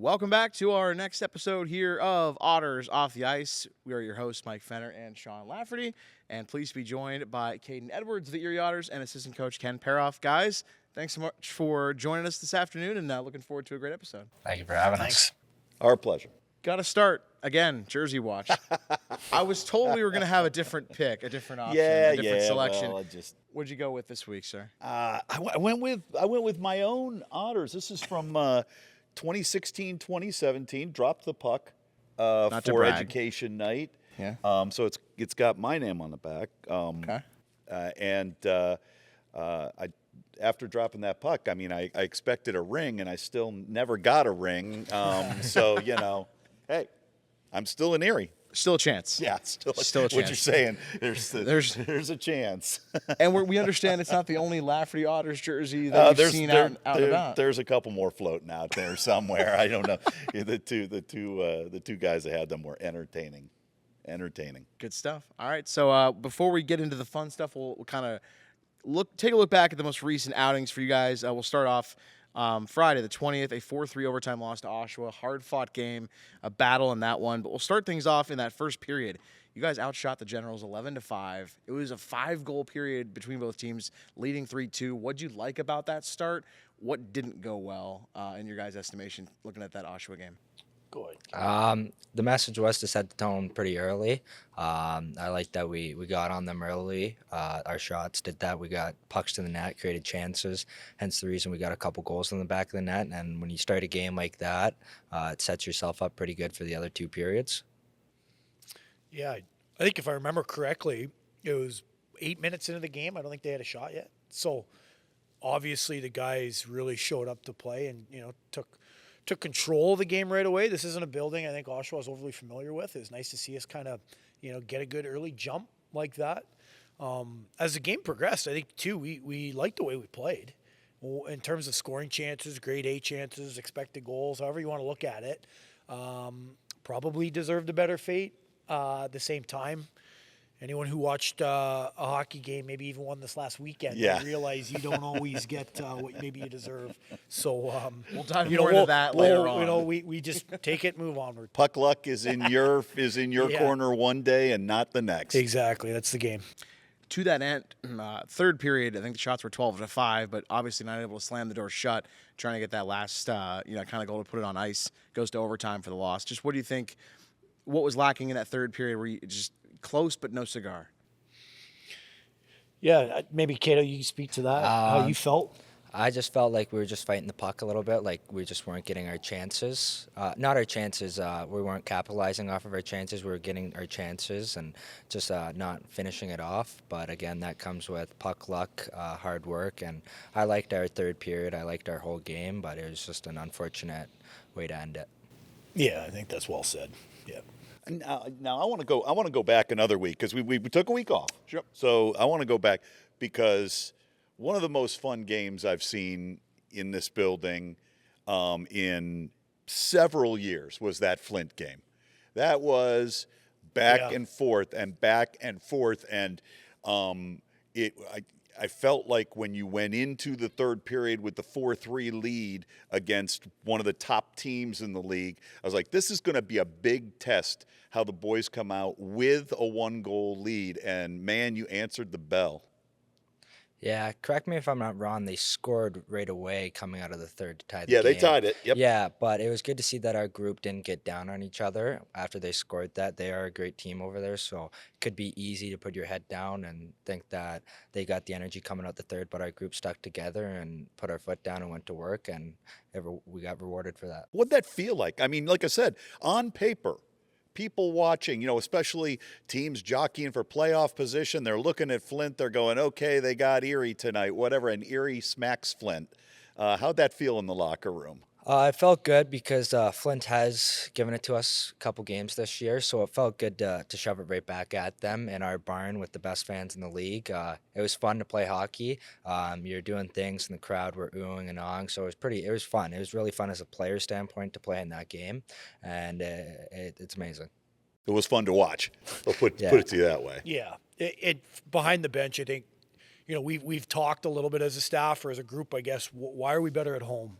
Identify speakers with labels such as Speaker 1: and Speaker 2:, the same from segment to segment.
Speaker 1: Welcome back to our next episode here of Otters Off the Ice. We are your hosts, Mike Fenner and Sean Lafferty, and pleased to be joined by Kayden Edwards of the Erie Otters and assistant coach Ken Peroff. Guys, thanks so much for joining us this afternoon, and looking forward to a great episode.
Speaker 2: Thank you for having us.
Speaker 3: Our pleasure.
Speaker 1: Got to start, again, Jersey Watch. I was told we were going to have a different pick, a different option, a different selection.
Speaker 3: Well,
Speaker 1: What'd you go with this week, sir?
Speaker 3: I went with my own Otters. This is from 2016-2017. Dropped the puck for Education Night.
Speaker 1: Yeah.
Speaker 3: So it's got my name on the back.
Speaker 1: Okay.
Speaker 3: After dropping that puck, I mean, I expected a ring, and I still never got a ring. So hey, I'm still in Erie.
Speaker 1: Still a chance.
Speaker 3: Yeah, still a
Speaker 1: chance.
Speaker 3: What you're saying, there's a chance.
Speaker 1: And we understand it's not the only Lafferty Otters jersey that you've seen out and about.
Speaker 3: There's a couple more floating out there somewhere. I don't know. The two guys that had them were entertaining.
Speaker 1: Good stuff. All right. So before we get into the fun stuff, we'll kind of take a look back at the most recent outings for you guys. We'll start off Friday the 20th, a 4-3 overtime loss to Oshawa. Hard-fought game, a battle in that one. But we'll start things off in that first period. You guys outshot the Generals 11-5. It was a 5-goal period between both teams, leading 3-2. What'd you like about that start? What didn't go well in your guys' estimation, looking at that Oshawa game?
Speaker 3: Go ahead.
Speaker 2: The message was to set the tone pretty early. I like that we got on them early. Our shots did that. We got pucks to the net, created chances, hence the reason we got a couple goals in the back of the net. And when you start a game like that, it sets yourself up pretty good for the other two periods.
Speaker 4: Yeah, I think if I remember correctly, it was 8 minutes into the game. I don't think they had a shot yet. So obviously the guys really showed up to play and, took control of the game right away. This isn't a building I think Oshawa is overly familiar with. It's nice to see us kind of, get a good early jump like that. As the game progressed, I think, too, we liked the way we played. In terms of scoring chances, grade A chances, expected goals, however you want to look at it, probably deserved a better fate. At the same time, anyone who watched a hockey game, maybe even one this last weekend, realize you don't always get what maybe you deserve. So
Speaker 1: we'll dive more into that later on.
Speaker 4: We just take it and move onward.
Speaker 3: Puck luck is in your corner one day and not the next.
Speaker 4: Exactly, that's the game.
Speaker 1: To that end, third period, I think the shots were 12-5, but obviously not able to slam the door shut, trying to get that last kind of goal to put it on ice. Goes to overtime for the loss. Just what do you think? What was lacking in that third period? Where you just close but no cigar?
Speaker 4: Yeah, maybe Cato, you can speak to that. How you felt?
Speaker 2: I just felt like we were just fighting the puck a little bit, like we just weren't getting our chances. Not our chances, we weren't capitalizing off of our chances. We were getting our chances and just not finishing it off. But again, that comes with puck luck, hard work. And I liked our third period. I liked our whole game, but it was just an unfortunate way to end it.
Speaker 4: Yeah, I think that's well said. Yeah.
Speaker 3: Now I want to go back another week because we took a week off.
Speaker 1: Sure.
Speaker 3: So I want to go back because one of the most fun games I've seen in this building in several years was that Flint game. That was back and forth, and I felt like when you went into the third period with the 4-3 lead against one of the top teams in the league, I was like, this is going to be a big test how the boys come out with a 1-goal lead. And, man, you answered the bell.
Speaker 2: Yeah, correct me if I'm not wrong. They scored right away coming out of the third to tie the game.
Speaker 3: Yeah, they tied it. Yep.
Speaker 2: Yeah, but it was good to see that our group didn't get down on each other after they scored that. They are a great team over there, so it could be easy to put your head down and think that they got the energy coming out the third, but our group stuck together and put our foot down and went to work, and we got rewarded for that.
Speaker 3: What'd that feel like? I mean, like I said, on paper, people watching, especially teams jockeying for playoff position, they're looking at Flint, they're going, okay, they got Erie tonight, whatever, and Erie smacks Flint. How'd that feel in the locker room?
Speaker 2: It felt good because Flint has given it to us a couple games this year, so it felt good to shove it right back at them in our barn with the best fans in the league. It was fun to play hockey. You're doing things, and the crowd were oohing and ahhing, so it was fun. It was really fun as a player standpoint to play in that game, and it's amazing.
Speaker 3: It was fun to watch. I'll put it to you that way.
Speaker 4: Yeah, it behind the bench, I think, we've talked a little bit as a staff or as a group, I guess. Why are we better at home?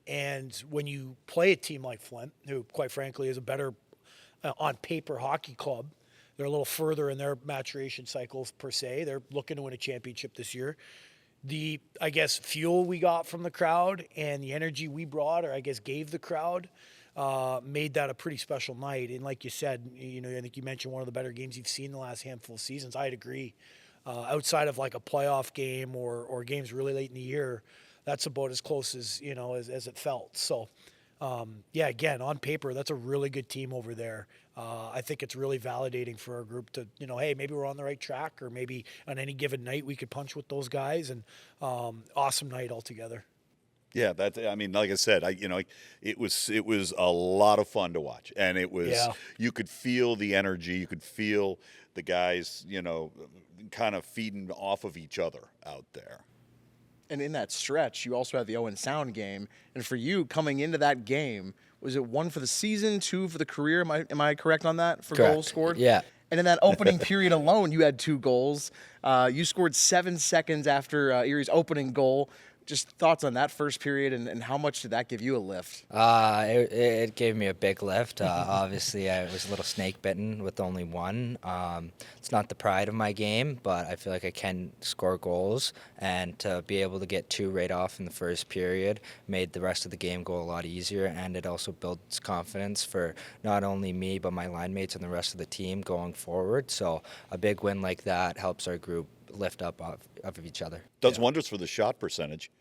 Speaker 4: And when you play a team like Flint, who quite frankly is a better on paper hockey club, they're a little further in their maturation cycles per se. They're looking to win a championship this year. The, I guess, fuel we got from the crowd and the energy we brought, or I guess gave the crowd, made that a pretty special night. And like you said, I think you mentioned one of the better games you've seen in the last handful of seasons. I'd agree. Outside of like a playoff game or games really late in the year, that's about as close as as it felt. So, again, on paper, that's a really good team over there. I think it's really validating for our group to, hey, maybe we're on the right track, or maybe on any given night we could punch with those guys. And awesome night altogether.
Speaker 3: Yeah, like I said, it was a lot of fun to watch, and it was you could feel the energy, you could feel the guys, kind of feeding off of each other out there.
Speaker 1: And in that stretch, you also had the Owen Sound game. And for you, coming into that game, was it 1 for the season, 2 for the career? Am I correct on that for
Speaker 2: Correct.
Speaker 1: goals scored?
Speaker 2: Yeah.
Speaker 1: And in that opening period alone, you had 2 goals. You scored 7 seconds after Erie's opening goal. Just thoughts on that first period, and how much did that give you a lift?
Speaker 2: It gave me a big lift. Obviously, I was a little snake bitten with only 1. It's not the pride of my game, but I feel like I can score goals, and to be able to get 2 right off in the first period made the rest of the game go a lot easier, and it also builds confidence for not only me but my line mates and the rest of the team going forward. So a big win like that helps our group lift up off of each other.
Speaker 3: Does wonders for the shot percentage.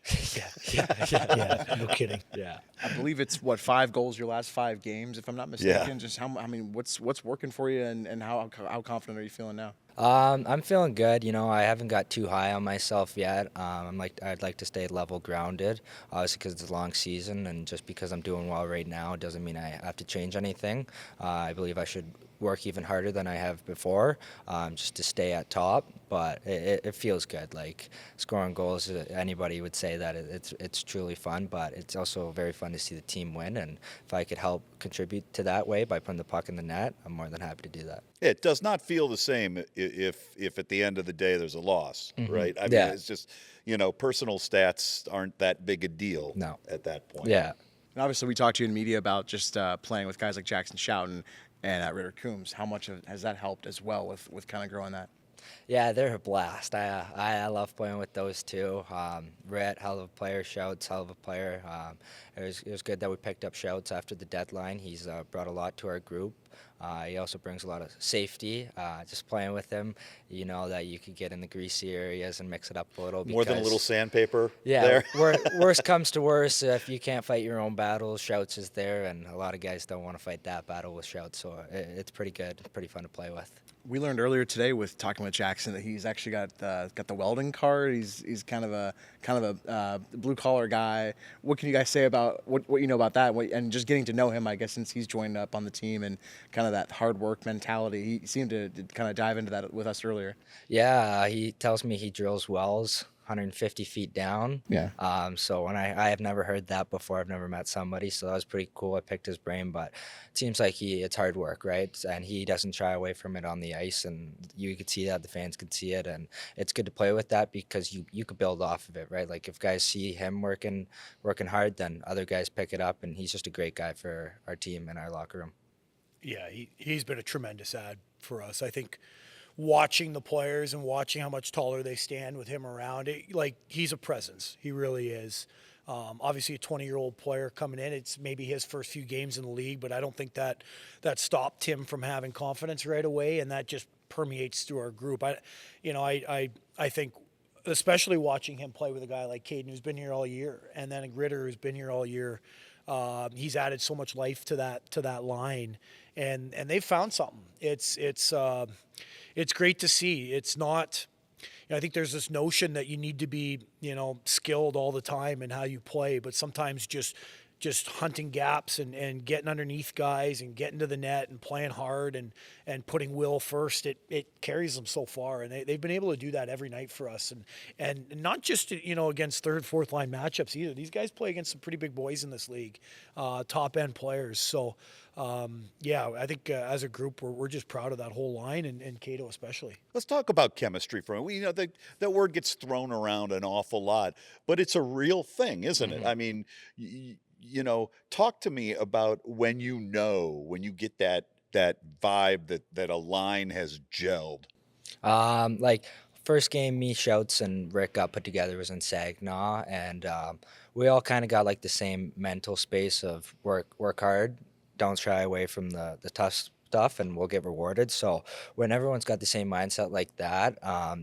Speaker 4: Yeah, no kidding.
Speaker 2: Yeah.
Speaker 1: I believe it's 5 goals your last 5 games, if I'm not mistaken. Just what's working for you, and how confident are you feeling now?
Speaker 2: I'm feeling good. I haven't got too high on myself yet. I'd like to stay level grounded, obviously because it's a long season, and just because I'm doing well right now doesn't mean I have to change anything. I believe I should work even harder than I have before, just to stay at top. But it feels good. Like scoring goals, anybody would say that it's truly fun. But it's also very fun to see the team win, and if I could help contribute to that way by putting the puck in the net, I'm more than happy to do that.
Speaker 3: It does not feel the same if at the end of the day there's a loss, right? I mean, it's just personal stats aren't that big a deal at that point.
Speaker 2: Yeah.
Speaker 1: And obviously, we talked to you in media about just playing with guys like Jackson Schouten and Ritter Coombs. How much has that helped as well with kind of growing that?
Speaker 2: Yeah, they're a blast. I love playing with those two. Rit, hell of a player. Shouts, hell of a player. It was good that we picked up Shouts after the deadline. He's brought a lot to our group. He also brings a lot of safety. Just playing with him, that you could get in the greasy areas and mix it up a little.
Speaker 3: More than a little sandpaper.
Speaker 2: Yeah,
Speaker 3: there.
Speaker 2: Worst comes to worst, if you can't fight your own battles, Shouts is there, and a lot of guys don't want to fight that battle with Shouts. So it's pretty good, pretty fun to play with.
Speaker 1: We learned earlier today with talking with Jackson that he's actually got the welding card. He's kind of a blue collar guy. What can you guys say about what you know about that? And just getting to know him, I guess, since he's joined up on the team, and kind of that hard work mentality. He seemed to kind of dive into that with us earlier.
Speaker 2: Yeah, he tells me he drills wells 150 feet down.
Speaker 1: Yeah.
Speaker 2: So when I have never heard that before. I've never met somebody, so that was pretty cool. I picked his brain, but it seems like it's hard work, right? And he doesn't shy away from it on the ice, and you could see that, the fans could see it, and it's good to play with that because you could build off of it, right? Like if guys see him working hard, then other guys pick it up, and he's just a great guy for our team and our locker room.
Speaker 4: Yeah, he's been a tremendous add for us. I think watching the players and watching how much taller they stand with him around, he's a presence. He really is. Obviously, a 20-year-old player coming in, it's maybe his first few games in the league, but I don't think that stopped him from having confidence right away, and that just permeates through our group. I think, especially watching him play with a guy like Kayden, who's been here all year, and then Ritter, who's been here all year. He's added so much life to that line, and they've found something. It's great to see. It's not, I think there's this notion that you need to be, skilled all the time in how you play, but sometimes just hunting gaps and getting underneath guys and getting to the net and playing hard and putting will first, it carries them so far. And they've been able to do that every night for us. And not just, against third, fourth line matchups either. These guys play against some pretty big boys in this league, top end players. So, I think as a group, we're just proud of that whole line and Cato especially.
Speaker 3: Let's talk about chemistry for a minute. That word gets thrown around an awful lot, but it's a real thing, isn't it? I mean, talk to me about when you get that vibe that a line has gelled.
Speaker 2: Like first game, me, Shouts, and Rick got put together was in Saginaw, and we all kind of got like the same mental space of work hard, don't shy away from the tough stuff, and we'll get rewarded. So when everyone's got the same mindset like that,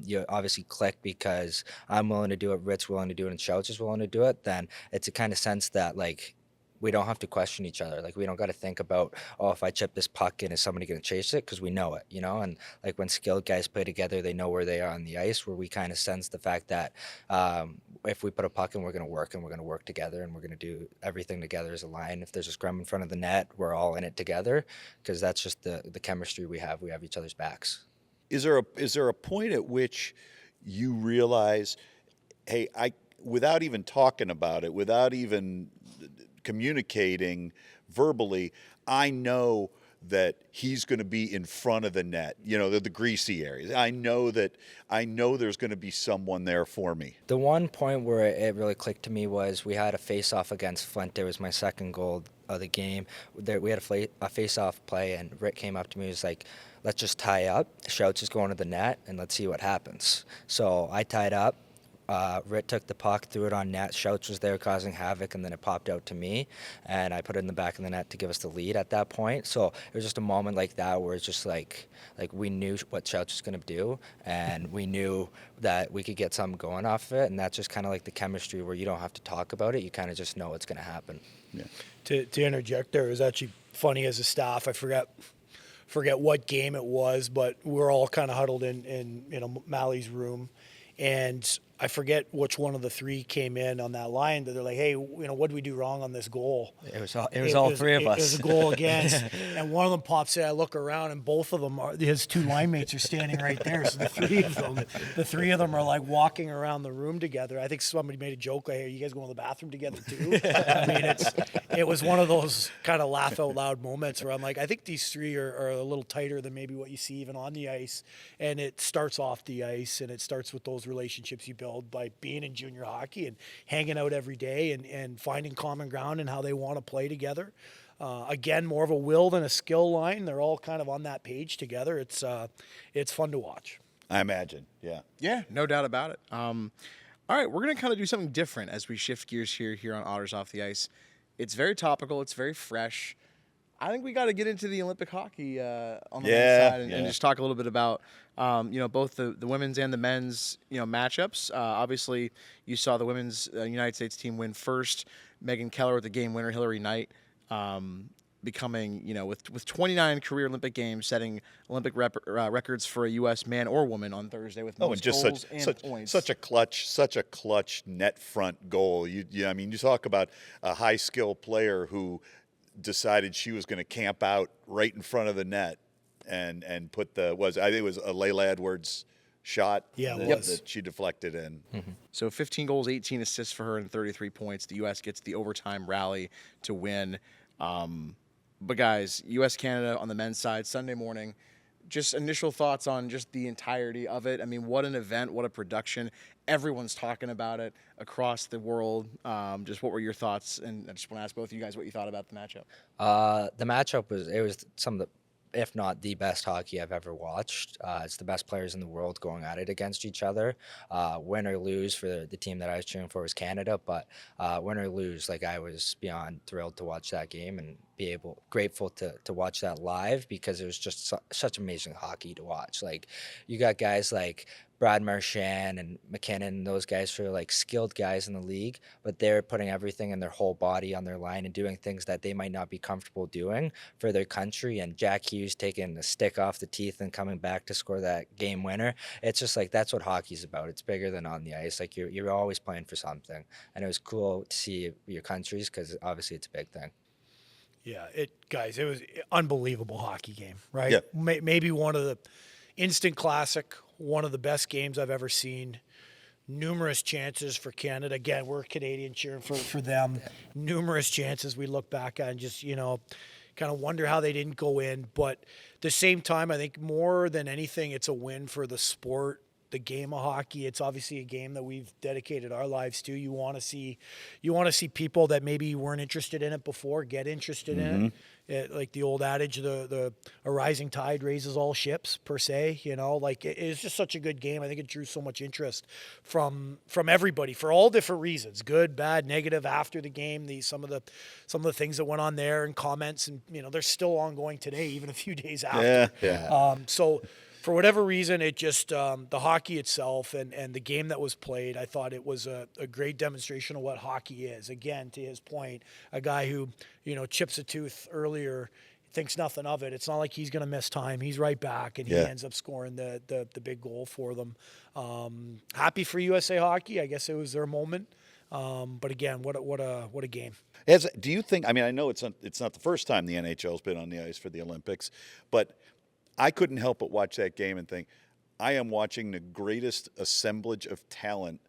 Speaker 2: you obviously click because I'm willing to do it, Rick's willing to do it, and Shouts is willing to do it. Then it's a kind of sense that like we don't have to question each other. Like we don't got to think about, oh, if I chip this puck in, is somebody going to chase it? Because we know it, you know. And like when skilled guys play together, they know where they are on the ice. Where we kind of sense the fact that if we put a puck in, we're going to work and we're going to work together and we're going to do everything together as a line. If there's a scrum in front of the net, we're all in it together because that's just the chemistry we have. We have each other's backs.
Speaker 3: Is there a point at which you realize, hey, without even talking about it, without even communicating verbally, I know that he's going to be in front of the net, the greasy areas. I know there's going to be someone there for me.
Speaker 2: The one point where it really clicked to me was we had a face-off against Flint. It was my second goal of the game. We had a face-off play, and Rick came up to me and was like, let's just tie up. Shouts is going to the net, and let's see what happens. So I tied up. Ritt took the puck, threw it on net. Shouts was there causing havoc, and then it popped out to me, and I put it in the back of the net to give us the lead at that point. So it was just a moment like that where it's just like we knew what Shouts was going to do, and we knew that we could get something going off of it, and that's just kind of like the chemistry where you don't have to talk about it. You kind of just know it's going to happen.
Speaker 3: Yeah.
Speaker 4: To interject there, it was actually funny as a staff. I forget what game it was, but we're all kind of huddled in Mally's room, and I forget which one of the three came in on that line. That they're like, "Hey, what did we do wrong on this goal?"
Speaker 2: It was all three of us.
Speaker 4: It was a goal against, and one of them pops in. I look around, and both of them his two line mates are standing right there. So the three of them are like walking around the room together. I think somebody made a joke like, "Hey, you guys going to the bathroom together too?" I mean, it was one of those kind of laugh out loud moments where I'm like, I think these three are a little tighter than maybe what you see even on the ice, and it starts off the ice, and it starts with those relationships you build by being in junior hockey and hanging out every day and finding common ground and how they want to play together. Again, more of a will than a skill line. They're all kind of on that page together. It's fun to watch.
Speaker 3: I imagine, yeah.
Speaker 1: Yeah, no doubt about it. All right, we're going to kind of do something different as we shift gears here on Otters Off the Ice. It's very topical. It's very fresh. I think we got to get into the Olympic hockey on the men's side and just talk a little bit about both the women's and the men's matchups. Obviously, you saw the women's United States team win first. Megan Keller with the game winner, Hillary Knight becoming with 29 career Olympic games, setting Olympic records for a U.S. man or woman on Thursday with most goals and points.
Speaker 3: Such a clutch net front goal. You talk about a high skill player who decided she was going to camp out right in front of the net and put I think it was a Layla Edwards shot that she deflected in.
Speaker 2: Mm-hmm.
Speaker 1: So 15 goals, 18 assists for her and 33 points. The U.S. gets the overtime rally to win. But guys, U.S.-Canada on the men's side, Sunday morning. Just initial thoughts on just the entirety of it. I mean, what an event, what a production. Everyone's talking about it across the world. Just what were your thoughts? And I just want to ask both of you guys what you thought about the matchup.
Speaker 2: The matchup was some of the, if not the best hockey I've ever watched. It's the best players in the world going at it against each other. Win or lose for the team that I was cheering for was Canada, but win or lose, I was beyond thrilled to watch that game and grateful to watch that live because it was just such amazing hockey to watch. You got guys like Brad Marchand and McKinnon, those guys are skilled guys in the league, but they're putting everything in their whole body on their line and doing things that they might not be comfortable doing for their country. And Jack Hughes taking the stick off the teeth and coming back to score that game winner. It's just that's what hockey's about. It's bigger than on the ice. You're always playing for something. And it was cool to see your countries because obviously it's a big thing.
Speaker 4: Yeah, it was an unbelievable hockey game, right?
Speaker 3: Yeah.
Speaker 4: Maybe one of the instant classic, one of the best games I've ever seen. Numerous chances for Canada. Again, we're Canadian cheering for them. Yeah. Numerous chances we look back at and just, kind of wonder how they didn't go in. But at the same time, I think more than anything, it's a win for the sport the game of hockey. It's obviously a game that we've dedicated our lives to. You want to see people that maybe weren't interested in it before get interested in it. Like the old adage, a rising tide raises all ships, per se. Like it's just such a good game. I think it drew so much interest from everybody for all different reasons, good, bad, negative. After the game, some of the things that went on there and comments, and they're still ongoing today, even a few days after. So for whatever reason, it just the hockey itself and the game that was played, I thought it was a great demonstration of what hockey is. Again, to his point, a guy who chips a tooth earlier, thinks nothing of it. It's not like he's going to miss time. He's right back, and he ends up scoring the big goal for them. Happy for USA Hockey. I guess it was their moment. But again, what a game.
Speaker 3: Do you think? I mean, I know it's not the first time the NHL's been on the ice for the Olympics, but I couldn't help but watch that game and think, I am watching the greatest assemblage of talent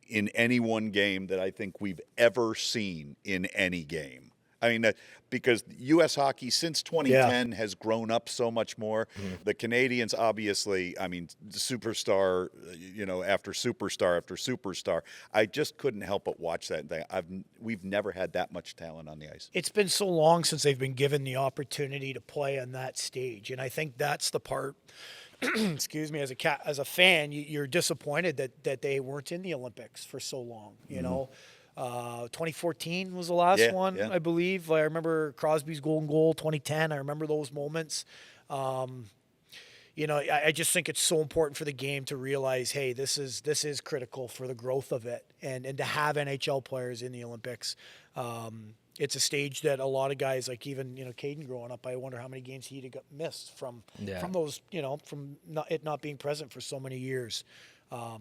Speaker 3: in any one game that I think we've ever seen in any game. I mean, because U.S. hockey since 2010 has grown up so much more. The Canadians, obviously, I mean, superstar, after superstar after superstar. I just couldn't help but watch that and think, we've never had that much talent on the ice.
Speaker 4: It's been so long since they've been given the opportunity to play on that stage, and I think that's the part. Excuse me, as a fan, you're disappointed that they weren't in the Olympics for so long. 2014 was the last one, I believe. I remember Crosby's golden goal. 2010, I remember those moments. I just think it's so important for the game to realize, hey, this is critical for the growth of it, and to have NHL players in the Olympics. It's a stage that a lot of guys, like even Kayden growing up, I wonder how many games he'd have missed from those, from it not being present for so many years. A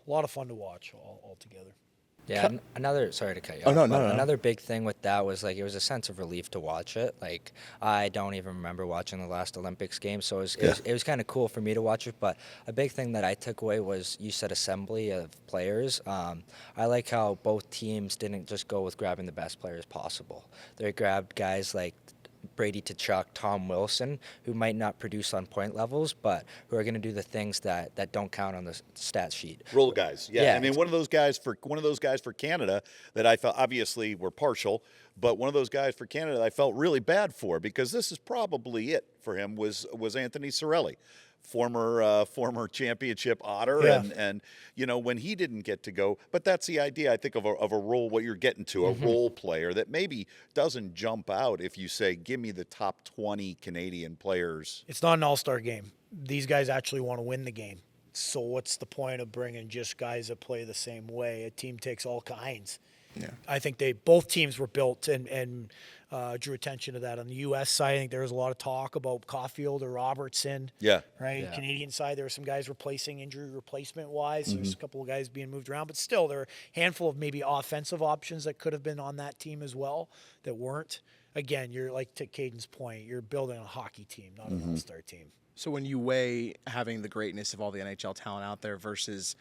Speaker 4: lot of fun to watch altogether.
Speaker 2: Yeah, sorry to cut you off.
Speaker 1: No.
Speaker 2: Another big thing with that was it was a sense of relief to watch it. Like, I don't even remember watching the last Olympics game, so it was kind of cool for me to watch it. But a big thing that I took away was, you said assembly of players. I like how both teams didn't just go with grabbing the best players possible. They grabbed guys like Brady Tkachuk, Tom Wilson, who might not produce on point levels, but who are going to do the things that don't count on the stat sheet.
Speaker 3: Role guys, I mean, one of those guys for Canada that I felt, obviously we're partial, but one of those guys for Canada that I felt really bad for, because this is probably it for him, was Anthony Cirelli. Former championship Otter, and when he didn't get to go, but that's the idea, I think, of a role, what you're getting to, a role player that maybe doesn't jump out if you say, give me the top 20 Canadian players.
Speaker 4: It's not an all-star game. These guys actually want to win the game. So what's the point of bringing just guys that play the same way? A team takes all kinds. Yeah. I think both teams were built and drew attention to that. On the U.S. side, I think there was a lot of talk about Caulfield or Robertson.
Speaker 3: Yeah.
Speaker 4: Right?
Speaker 3: Yeah.
Speaker 4: Canadian side, there were some guys replacing injury replacement-wise. There's a couple of guys being moved around. But still, there are a handful of maybe offensive options that could have been on that team as well that weren't. Again, you're like, to Kayden's point, you're building a hockey team, not an all-star team.
Speaker 1: So when you weigh having the greatness of all the NHL talent out there versus,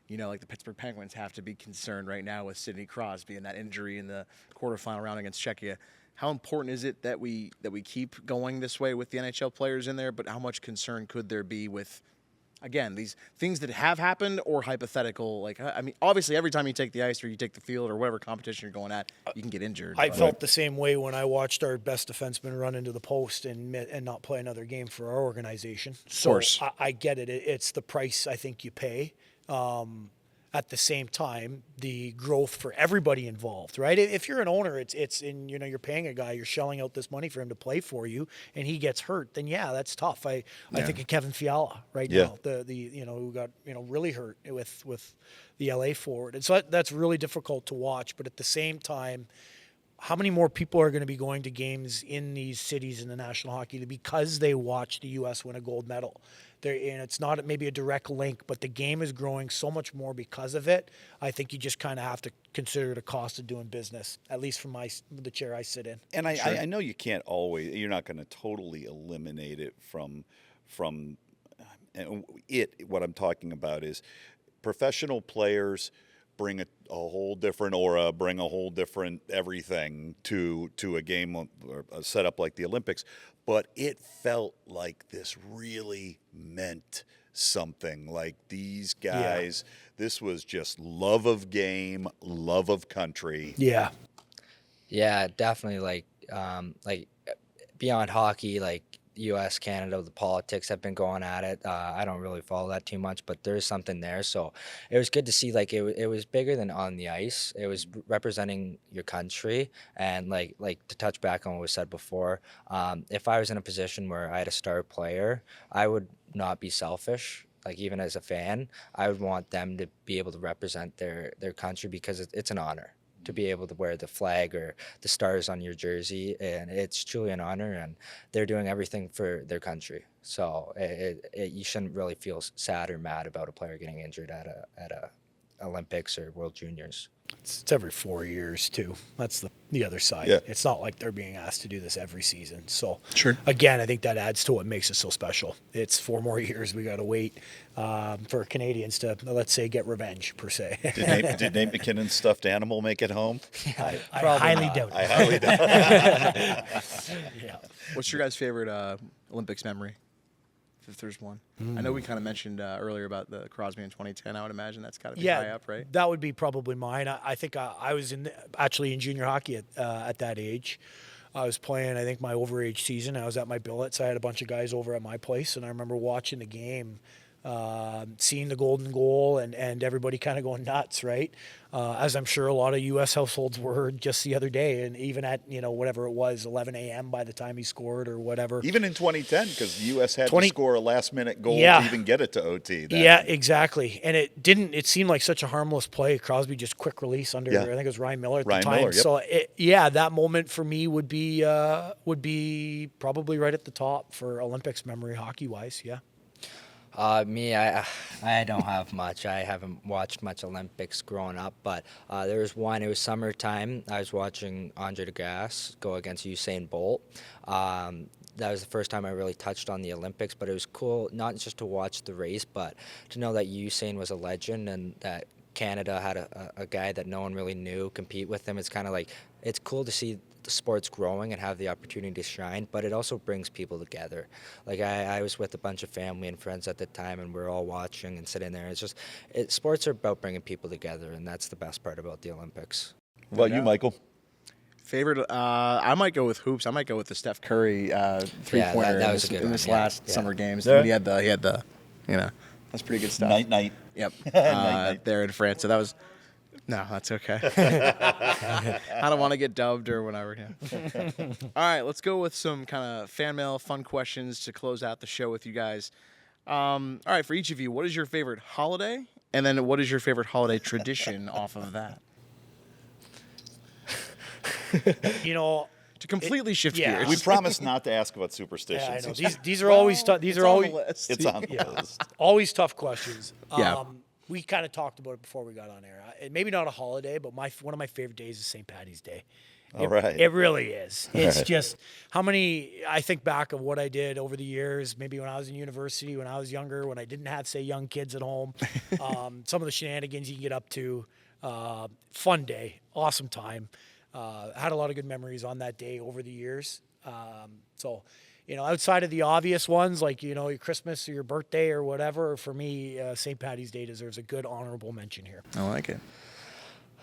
Speaker 1: like the Pittsburgh Penguins have to be concerned right now with Sidney Crosby and that injury in the quarterfinal round against Czechia, how important is it that we keep going this way with the NHL players in there, but how much concern could there be with, again, these things that have happened or hypothetical? Like, I mean, obviously every time you take the ice or you take the field or whatever competition you're going at, you can get injured.
Speaker 4: I felt the same way when I watched our best defenseman run into the post and not play another game for our organization. So of course. I get it. It's the price I think you pay. At the same time, the growth for everybody involved, right? If you're an owner, it's in, you're paying a guy, you're shelling out this money for him to play for you, and he gets hurt, then that's tough. I think of Kevin Fiala right now, the who got really hurt with the LA forward, and so that's really difficult to watch. But at the same time, how many more people are going to be going to games in these cities in the National Hockey League because they watch the U.S. win a gold medal? And it's not maybe a direct link, but the game is growing so much more because of it. I think you just kind of have to consider the cost of doing business, at least from the chair I sit in.
Speaker 3: And I know you can't always, you're not going to totally eliminate it from it. What I'm talking about is professional players bring a whole different aura, bring a whole different everything to a game or a setup like the Olympics. But it felt like this really meant something. Like these guys, this was just love of game, love of country.
Speaker 4: Yeah.
Speaker 2: Yeah, definitely. Like beyond hockey, like U.S., Canada, the politics have been going at it. I don't really follow that too much, but there's something there. So it was good to see. Like it was bigger than on the ice. It was representing your country, and like to touch back on what was said before. If I was in a position where I had a star player, I would not be selfish. Like even as a fan, I would want them to be able to represent their country because it's an honor to be able to wear the flag or the stars on your jersey, and it's truly an honor, and they're doing everything for their country. So you shouldn't really feel sad or mad about a player getting injured at a Olympics or World Juniors.
Speaker 4: It's every 4 years too. That's the other side.
Speaker 3: Yeah.
Speaker 4: It's not like they're being asked to do this every season. So
Speaker 1: Sure.
Speaker 4: again, I think that adds to what makes it so special. It's 4 more years we got to wait for Canadians to, let's say, get revenge per se.
Speaker 3: Did Nate McKinnon's stuffed animal make it home?
Speaker 4: I highly doubt
Speaker 3: I
Speaker 4: it.
Speaker 3: highly doubt it.
Speaker 4: Yeah.
Speaker 1: What's your guys' favorite Olympics memory? If there's one. I know we kind of mentioned earlier about the Crosby in 2010. I would imagine that's got to be high up, right?
Speaker 4: That would be probably mine. I think I was actually in junior hockey at that age. I was playing, I think, my overage season. I was at my billets. I had a bunch of guys over at my place, and I remember watching the game, seeing the golden goal and everybody kind of going nuts, right? As I'm sure a lot of U.S. households were just the other day, and even at, whatever it was, 11 a.m. by the time he scored or whatever.
Speaker 3: Even in 2010, because the U.S. had to score a last-minute goal
Speaker 4: Yeah.
Speaker 3: to even get it to OT.
Speaker 4: Yeah, exactly. And it seemed like such a harmless play. Crosby just quick release under,
Speaker 3: Yeah.
Speaker 4: I think it was Ryan Miller at
Speaker 3: Ryan
Speaker 4: the time.
Speaker 3: Miller, yep.
Speaker 4: So, that moment for me would be probably right at the top for Olympics memory hockey-wise, yeah.
Speaker 2: Me, I don't have much. I haven't watched much Olympics growing up, but there was one. It was summertime. I was watching Andre DeGrasse go against Usain Bolt. That was the first time I really touched on the Olympics, but it was cool not just to watch the race, but to know that Usain was a legend and that Canada had a guy that no one really knew compete with him. It's kind of like, it's cool to see the sport's growing and have the opportunity to shine, but it also brings people together. Like I was with a bunch of family and friends at the time, and we're all watching and sitting there. It's just, sports are about bringing people together, and that's the best part about the Olympics.
Speaker 3: What about you, Michael?
Speaker 1: Favorite? I might go with hoops. I might go with the Steph Curry three-pointer
Speaker 2: that was a good
Speaker 1: in this
Speaker 2: one, yeah.
Speaker 1: last
Speaker 2: Yeah.
Speaker 1: summer games.
Speaker 3: Yeah.
Speaker 1: When he had the, that's pretty good stuff.
Speaker 3: Night.
Speaker 1: Yep.
Speaker 3: Night.
Speaker 1: There in France. So that was. No, that's okay. I don't want to get dubbed or whatever. Yeah. All right, let's go with some kind of fan mail, fun questions to close out the show with you guys. All right, for each of you, what is your favorite holiday? And then what is your favorite holiday tradition off of that? To completely shift
Speaker 4: yeah.
Speaker 1: gears.
Speaker 3: We promised not to ask about
Speaker 4: Yeah, I
Speaker 3: superstitions.
Speaker 4: know. These are always tough. These
Speaker 1: It's
Speaker 4: are
Speaker 1: on
Speaker 4: always
Speaker 1: the list.
Speaker 3: It's on the list.
Speaker 4: always tough questions.
Speaker 1: Yeah.
Speaker 4: We kind of talked about it before we got on air. Maybe not a holiday, but one of my favorite days is St. Patty's Day.
Speaker 3: All right.
Speaker 4: It really is. It's just how many, I think back of what I did over the years, maybe when I was in university, when I was younger, when I didn't have, say, young kids at home, some of the shenanigans you can get up to. Fun day, awesome time. Had a lot of good memories on that day over the years. So, outside of the obvious ones, like, your Christmas or your birthday or whatever, for me, St. Patty's Day deserves a good honorable mention here.
Speaker 1: I like it.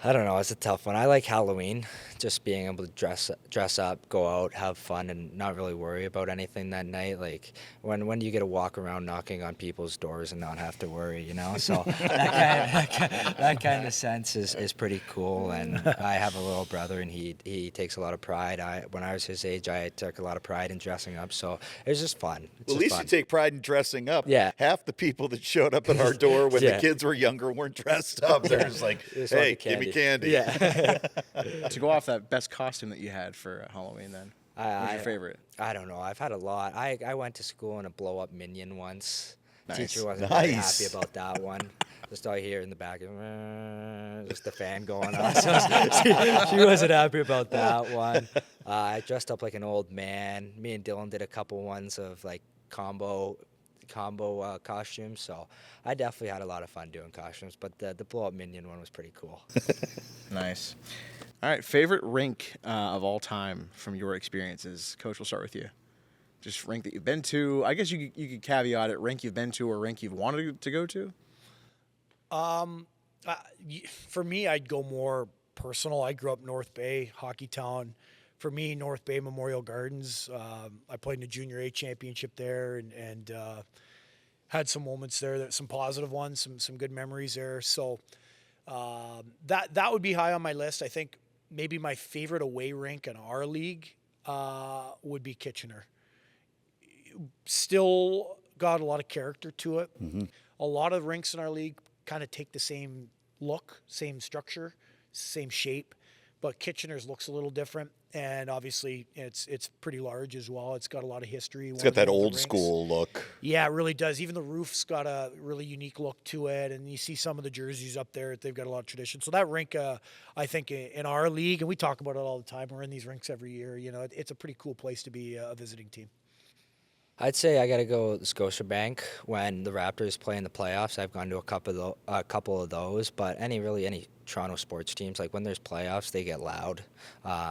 Speaker 2: I don't know. It's a tough one. I like Halloween, just being able to dress up, go out, have fun, and not really worry about anything that night. Like when do you get to walk around knocking on people's doors and not have to worry, So that kind of sense is pretty cool. And I have a little brother, and he takes a lot of pride. When I was his age, I took a lot of pride in dressing up, so it was just fun.
Speaker 3: Well, at least you take pride in dressing up.
Speaker 2: Yeah.
Speaker 3: Half the people that showed up at our door when the
Speaker 2: Yeah.
Speaker 3: kids were younger weren't dressed up. They're just like,
Speaker 2: Just want
Speaker 3: hey,
Speaker 2: the
Speaker 3: give me candy.
Speaker 2: Yeah.
Speaker 1: To go off that best costume that you had for Halloween, then. What's your favorite?
Speaker 2: I don't know. I've had a lot. I went to school in a blow-up Minion once.
Speaker 1: Nice.
Speaker 2: Teacher wasn't very
Speaker 3: Nice.
Speaker 2: happy about that one. Just all here in the back, just the fan going on. So she wasn't happy about that one. I dressed up like an old man. Me and Dylan did a couple ones of like combo costumes. So I definitely had a lot of fun doing costumes. But the blow-up Minion one was pretty cool.
Speaker 1: Nice. All right, favorite rink of all time from your experiences. Coach, we'll start with you. Just rink that you've been to. I guess you could caveat it: rink you've been to or rink you've wanted to go to.
Speaker 4: For me, I'd go more personal. I grew up North Bay, hockey town. For me, North Bay Memorial Gardens. I played in the Junior A championship there, and had some moments there, some positive ones, some good memories there. So that would be high on my list. I think maybe my favorite away rink in our league would be Kitchener. Still got a lot of character to it. Mm-hmm. A lot of rinks in our league kind of take the same look, same structure, same shape, but Kitchener's looks a little different. And obviously, it's pretty large as well. It's got a lot of history.
Speaker 3: It's got that old school look.
Speaker 4: Yeah, it really does. Even the roof's got a really unique look to it. And you see some of the jerseys up there. They've got a lot of tradition. So that rink, I think, in our league, and we talk about it all the time. We're in these rinks every year. You know, it's a pretty cool place to be a visiting team.
Speaker 2: I'd say I got to go Scotiabank when the Raptors play in the playoffs. I've gone to a couple of those, but any Toronto sports teams, like when there's playoffs, they get loud.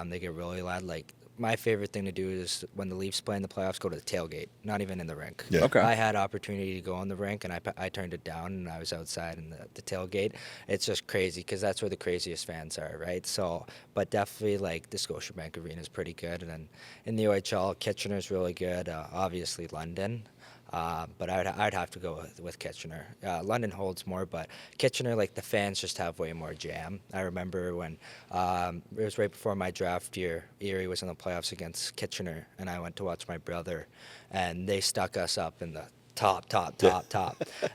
Speaker 2: They get really loud. Like my favorite thing to do is when the Leafs play in the playoffs, go to the tailgate, not even in the rink.
Speaker 3: Yeah.
Speaker 1: Okay.
Speaker 2: I had opportunity to go in the rink, and I turned it down, and I was outside in the tailgate. It's just crazy because that's where the craziest fans are, right? So, but definitely like the Scotiabank Arena is pretty good, and then in the OHL, Kitchener's really good. Obviously London. But I'd have to go with Kitchener. London holds more, but Kitchener, like the fans just have way more jam. I remember when it was right before my draft year, Erie was in the playoffs against Kitchener, and I went to watch my brother, and they stuck us up in the top.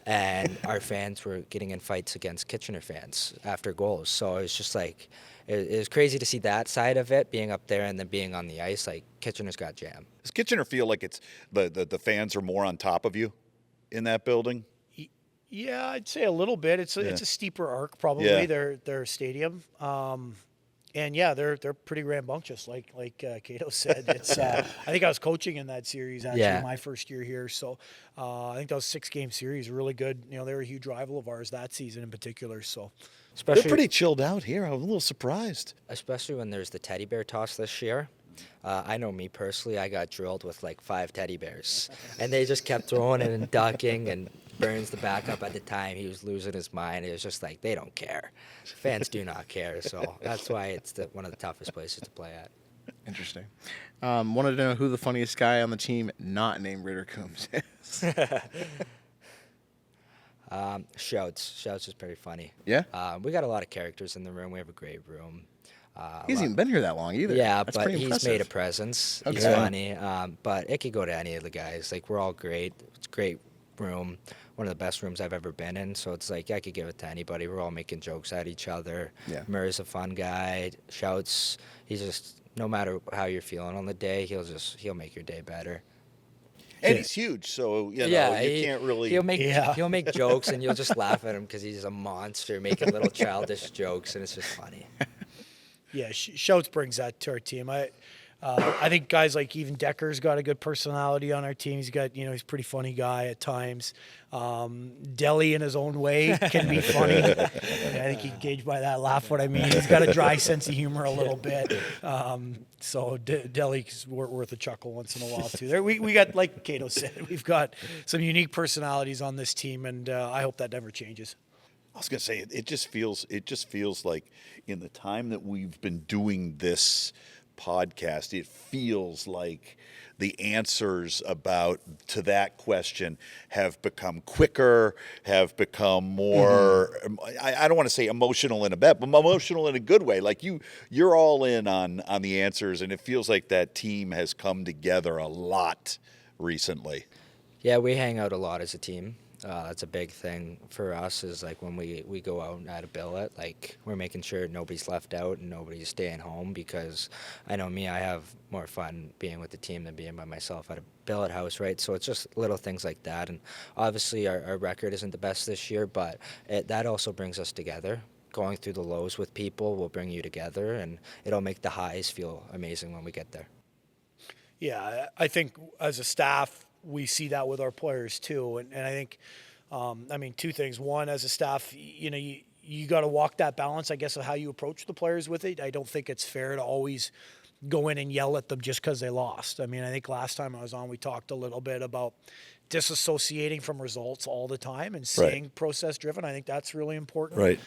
Speaker 2: And our fans were getting in fights against Kitchener fans after goals. So it was just like, it was crazy to see that side of it, being up there and then being on the ice. Like, Kitchener's got jam.
Speaker 3: Does Kitchener feel like it's the fans are more on top of you in that building?
Speaker 4: Yeah, I'd say a little bit. It's a steeper arc, probably, their stadium. And yeah, they're pretty rambunctious, like Cato said. It's I think I was coaching in that series actually my first year here, so I think that was 6-game series, really good. You know, they were a huge rival of ours that season in particular. So
Speaker 3: They're pretty chilled out here. I'm a little surprised,
Speaker 2: especially when there's the teddy bear toss this year. I know me personally, I got drilled with like 5 teddy bears, and they just kept throwing it and ducking. And Burns, the backup at the time, he was losing his mind. It was just like, they don't care. Fans do not care, so that's why it's one of the toughest places to play at.
Speaker 1: Interesting. Wanted to know who the funniest guy on the team not named Ritter Coombs is.
Speaker 2: Shouts is pretty funny.
Speaker 1: Yeah?
Speaker 2: We got a lot of characters in the room. We have a great room.
Speaker 1: He hasn't even been here that long either.
Speaker 2: Yeah,
Speaker 1: That's
Speaker 2: but
Speaker 1: pretty
Speaker 2: he's
Speaker 1: impressive.
Speaker 2: made a presence.
Speaker 1: Okay.
Speaker 2: He's funny. But it could go to any of the guys. Like, we're all great. It's a great room. One of the best rooms I've ever been in. So it's like, I could give it to anybody. We're all making jokes at each other.
Speaker 1: Yeah.
Speaker 2: Murray's a fun guy. Shouts. He's just, no matter how you're feeling on the day, he'll make your day better.
Speaker 3: and he's huge, so you can't really.
Speaker 2: He'll make jokes, and you'll just laugh at him because he's a monster making little childish jokes, and it's just funny.
Speaker 4: Yeah, Shouts brings that to our team. I think guys like even Decker's got a good personality on our team. He's got, he's a pretty funny guy at times. Deli in his own way can be funny. I think you can gauge by that laugh what I mean. He's got a dry sense of humor a little bit. So Deli's worth a chuckle once in a while too. There, we got, like Cato said, we've got some unique personalities on this team, and I hope that never changes.
Speaker 3: I was gonna say it just feels like in the time that we've been doing this podcast, it feels like the answers to that question have become quicker, have become more. I don't want to say emotional in a bad, but emotional in a good way. Like you're all in on the answers, and it feels like that team has come together a lot recently.
Speaker 2: Yeah, we hang out a lot as a team. That's a big thing for us, is like when we go out at a billet, like we're making sure nobody's left out and nobody's staying home, because I know me, I have more fun being with the team than being by myself at a billet house, right? So it's just little things like that. And obviously our record isn't the best this year, but that also brings us together. Going through the lows with people will bring you together, and it'll make the highs feel amazing when we get there.
Speaker 4: Yeah, I think as a staff, we see that with our players too. And I think, two things. One, as a staff, you got to walk that balance, I guess, of how you approach the players with it. I don't think it's fair to always go in and yell at them just because they lost. I mean, I think last time I was on, we talked a little bit about disassociating from results all the time and staying process driven. I think that's really important.
Speaker 3: Right.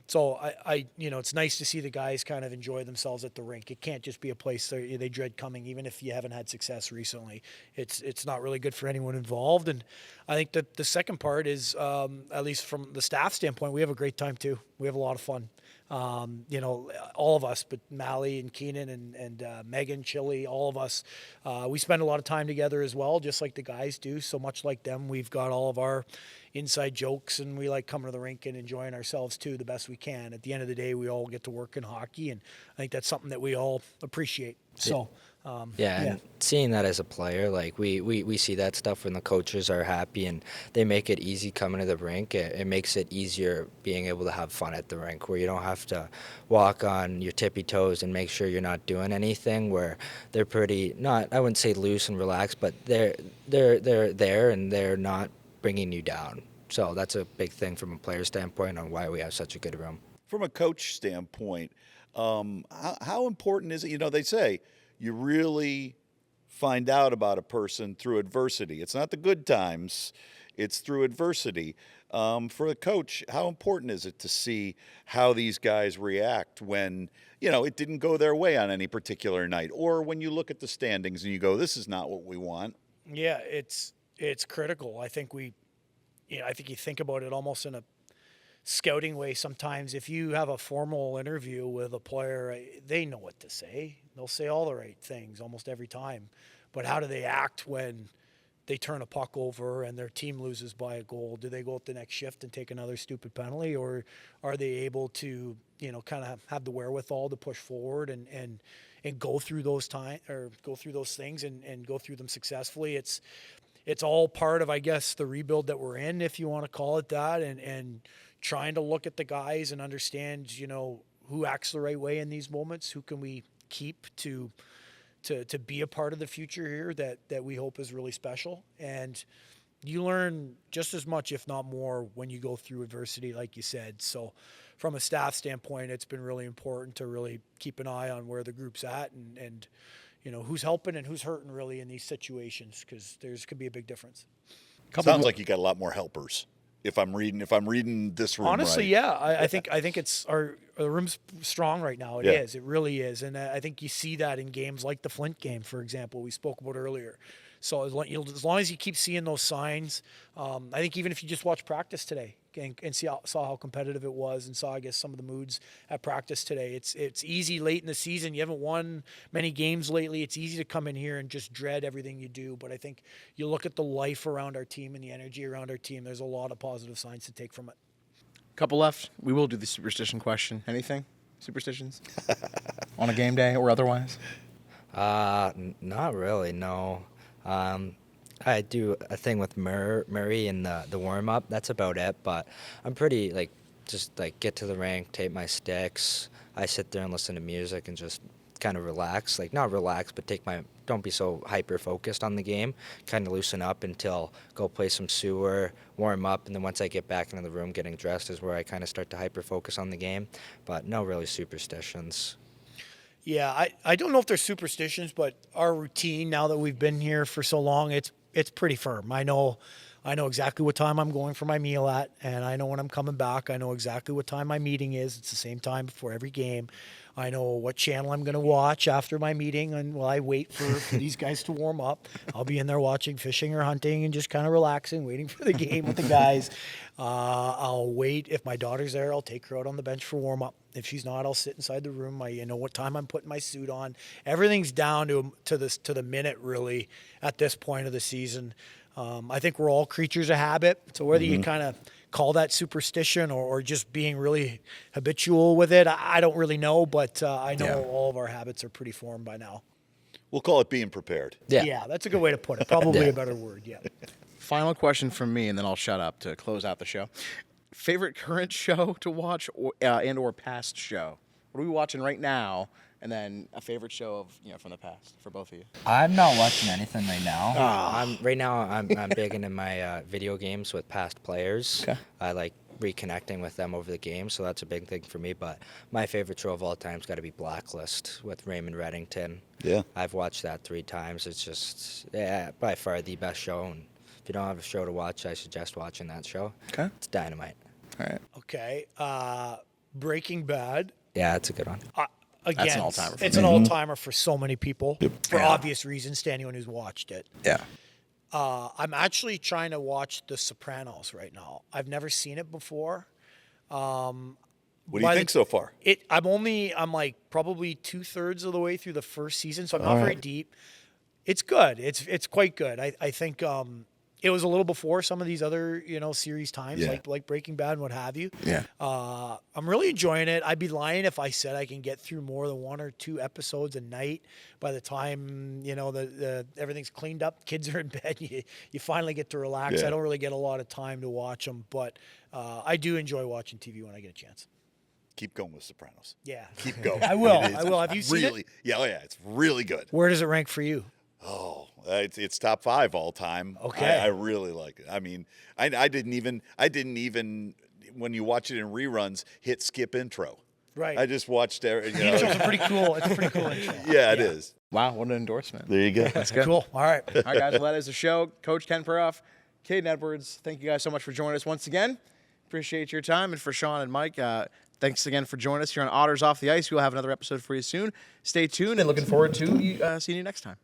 Speaker 4: So it's nice to see the guys kind of enjoy themselves at the rink. It can't just be a place they dread coming, even if you haven't had success recently. It's not really good for anyone involved. And I think that the second part is, at least from the staff standpoint, we have a great time too. We have a lot of fun. All of us, but Mally and Keenan and Megan, Chili, all of us, we spend a lot of time together as well, just like the guys do. So much like them, we've got all of our inside jokes, and we like coming to the rink and enjoying ourselves too the best we can. At the end of the day, we all get to work in hockey, and I think that's something that we all appreciate. So
Speaker 2: and seeing that as a player, like we see that stuff when the coaches are happy and they make it easy coming to the rink. It makes it easier being able to have fun at the rink, where you don't have to walk on your tippy toes and make sure you're not doing anything. Where they're pretty, not, I wouldn't say loose and relaxed, but they're there and they're not bringing you down. So that's a big thing from a player standpoint on why we have such a good room.
Speaker 3: From a coach standpoint, how important is it? They say you really find out about a person through adversity. It's not the good times, it's through adversity. For a coach, how important is it to see how these guys react when, it didn't go their way on any particular night, or when you look at the standings and you go, this is not what we want?
Speaker 4: Yeah, it's critical. I think I think you think about it almost in a scouting way sometimes. If you have a formal interview with a player, they know what to say. They'll say all the right things almost every time. But how do they act when they turn a puck over and their team loses by a goal? Do they go up the next shift and take another stupid penalty, or are they able to, kind of have the wherewithal to push forward and go through those things and go through them successfully? It's all part of, I guess, the rebuild that we're in, if you want to call it that, and trying to look at the guys and understand, who acts the right way in these moments, who can we keep to be a part of the future here that we hope is really special. And you learn just as much, if not more, when you go through adversity, like you said. So from a staff standpoint, it's been really important to really keep an eye on where the group's at and who's helping and who's hurting really in these situations, because could be a big difference.
Speaker 3: Sounds like you got a lot more helpers. If I'm reading this room
Speaker 4: honestly,
Speaker 3: right.
Speaker 4: yeah, I think it's the room's strong right now. It is. It really is, and I think you see that in games like the Flint game, for example, we spoke about earlier. So as long as you keep seeing those signs, I think even if you just watch practice today and saw how competitive it was, and saw, I guess, some of the moods at practice today, it's easy late in the season. You haven't won many games lately. It's easy to come in here and just dread everything you do. But I think you look at the life around our team and the energy around our team, there's a lot of positive signs to take from it.
Speaker 1: Couple left. We will do the superstition question. Anything? Superstitions? On a game day or otherwise?
Speaker 2: Not really, no. I do a thing with Murray in the warm-up. That's about it. But I'm pretty, just get to the rink, tape my sticks. I sit there and listen to music and just kind of relax. Not relax, but don't be so hyper-focused on the game. Kind of loosen up until go play some sewer, warm up, and then once I get back into the room getting dressed is where I kind of start to hyper-focus on the game. But no really superstitions.
Speaker 4: Yeah, I don't know if they're superstitions, but our routine, now that we've been here for so long, it's pretty firm. I know exactly what time I'm going for my meal at, and I know when I'm coming back. I know exactly what time my meeting is. It's the same time before every game. I know what channel I'm going to watch after my meeting, and while I wait for these guys to warm up, I'll be in there watching fishing or hunting and just kind of relaxing, waiting for the game with the guys. I'll wait. If my daughter's there, I'll take her out on the bench for warm up. If she's not, I'll sit inside the room. I know what time I'm putting my suit on. Everything's down to the minute, really, at this point of the season. I think we're all creatures of habit. So whether you kind of call that superstition or just being really habitual with it, I don't really know. But I know all of our habits are pretty formed by now.
Speaker 3: We'll call it being prepared.
Speaker 4: Yeah, that's a good way to put it. Probably a better word, yeah.
Speaker 1: Final question from me, and then I'll shut up to close out the show. Favorite current show to watch or past show? What are we watching right now? And then a favorite show of from the past for both of you.
Speaker 2: I'm not watching anything right now. I'm big into my video games with past players.
Speaker 1: Okay.
Speaker 2: I like reconnecting with them over the game, so that's a big thing for me. But my favorite show of all time has got to be Blacklist with Raymond Reddington.
Speaker 3: Yeah.
Speaker 2: I've watched that 3 times. It's just, yeah, by far the best show. And if you don't have a show to watch, I suggest watching that show.
Speaker 1: Okay.
Speaker 2: It's dynamite.
Speaker 1: All right.
Speaker 4: Okay. Breaking Bad.
Speaker 2: Yeah, it's a good one.
Speaker 4: Again,
Speaker 1: That's an all-timer for
Speaker 4: it's
Speaker 1: me.
Speaker 4: an all-timer for so many people for
Speaker 1: Yeah.
Speaker 4: obvious reasons to anyone who's watched it.
Speaker 1: Yeah.
Speaker 4: I'm actually trying to watch The Sopranos right now. I've never seen it before.
Speaker 3: What do you think so far?
Speaker 4: I'm like probably 2/3 of the way through the first season, so I'm not very deep. It's good. It's quite good. I think it was a little before some of these other series times like Breaking Bad and what have you.
Speaker 1: Yeah.
Speaker 4: I'm really enjoying it. I'd be lying if I said I can get through more than 1 or 2 episodes a night. By the time the everything's cleaned up, kids are in bed, you finally get to relax.
Speaker 3: Yeah.
Speaker 4: I don't really get a lot of time to watch them, but I do enjoy watching TV when I get a chance.
Speaker 3: Keep going with Sopranos.
Speaker 4: Yeah,
Speaker 3: Keep going.
Speaker 4: I will.
Speaker 3: It is
Speaker 4: I will. Have you seen
Speaker 3: really,
Speaker 4: it?
Speaker 3: Yeah, oh yeah, it's really good.
Speaker 4: Where does it rank for you?
Speaker 3: Oh, it's top 5 all time.
Speaker 4: Okay.
Speaker 3: I really like it. I mean, I didn't even when you watch it in reruns hit skip intro.
Speaker 4: Right.
Speaker 3: I just watched
Speaker 4: The intro's a pretty cool. It's a pretty cool intro.
Speaker 3: Yeah, it is.
Speaker 1: Wow, what an endorsement.
Speaker 3: There you go.
Speaker 1: That's good.
Speaker 4: Cool. All right.
Speaker 1: All right, guys. Well, that is the show. Coach Ken Peroff, Kayden Edwards, thank you guys so much for joining us once again. Appreciate your time. And for Sean and Mike, thanks again for joining us here on Otters Off the Ice. We'll have another episode for you soon. Stay tuned and looking forward to seeing you next time.